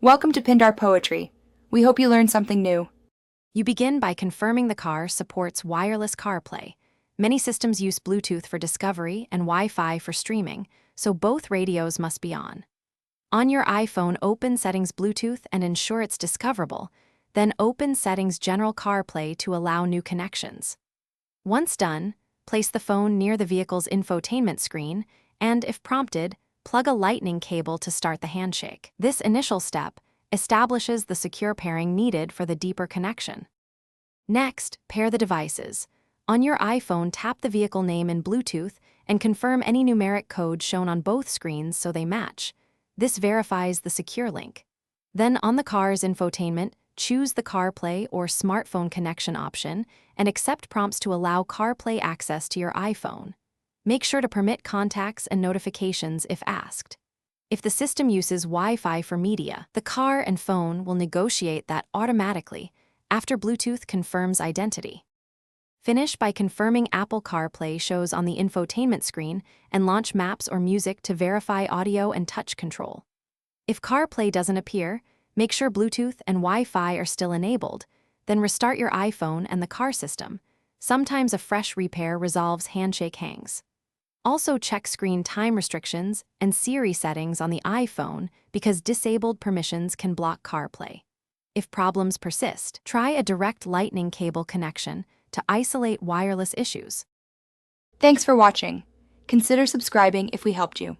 Welcome to Pindar Poetry. We hope you learned something new. You begin by confirming the car supports wireless CarPlay. Many systems use Bluetooth for discovery and Wi-Fi for streaming, so both radios must be on. On your iPhone, open Settings Bluetooth and ensure it's discoverable. Then open Settings General CarPlay to allow new connections. Once done, place the phone near the vehicle's infotainment screen and, if prompted, plug a lightning cable to start the handshake. This initial step establishes the secure pairing needed for the deeper connection. Next, pair the devices. On your iPhone, tap the vehicle name in Bluetooth and confirm any numeric code shown on both screens so they match. This verifies the secure link. Then on the car's infotainment, choose the CarPlay or smartphone connection option and accept prompts to allow CarPlay access to your iPhone. Make sure to permit contacts and notifications if asked. If the system uses Wi-Fi for media, the car and phone will negotiate that automatically after Bluetooth confirms identity. Finish by confirming Apple CarPlay shows on the infotainment screen and launch maps or music to verify audio and touch control. If CarPlay doesn't appear, make sure Bluetooth and Wi-Fi are still enabled, then restart your iPhone and the car system. Sometimes a fresh repair resolves handshake hangs. Also check screen time restrictions and Siri settings on the iPhone because disabled permissions can block CarPlay. If problems persist, try a direct lightning cable connection to isolate wireless issues. Thanks for watching. Consider subscribing if we helped you.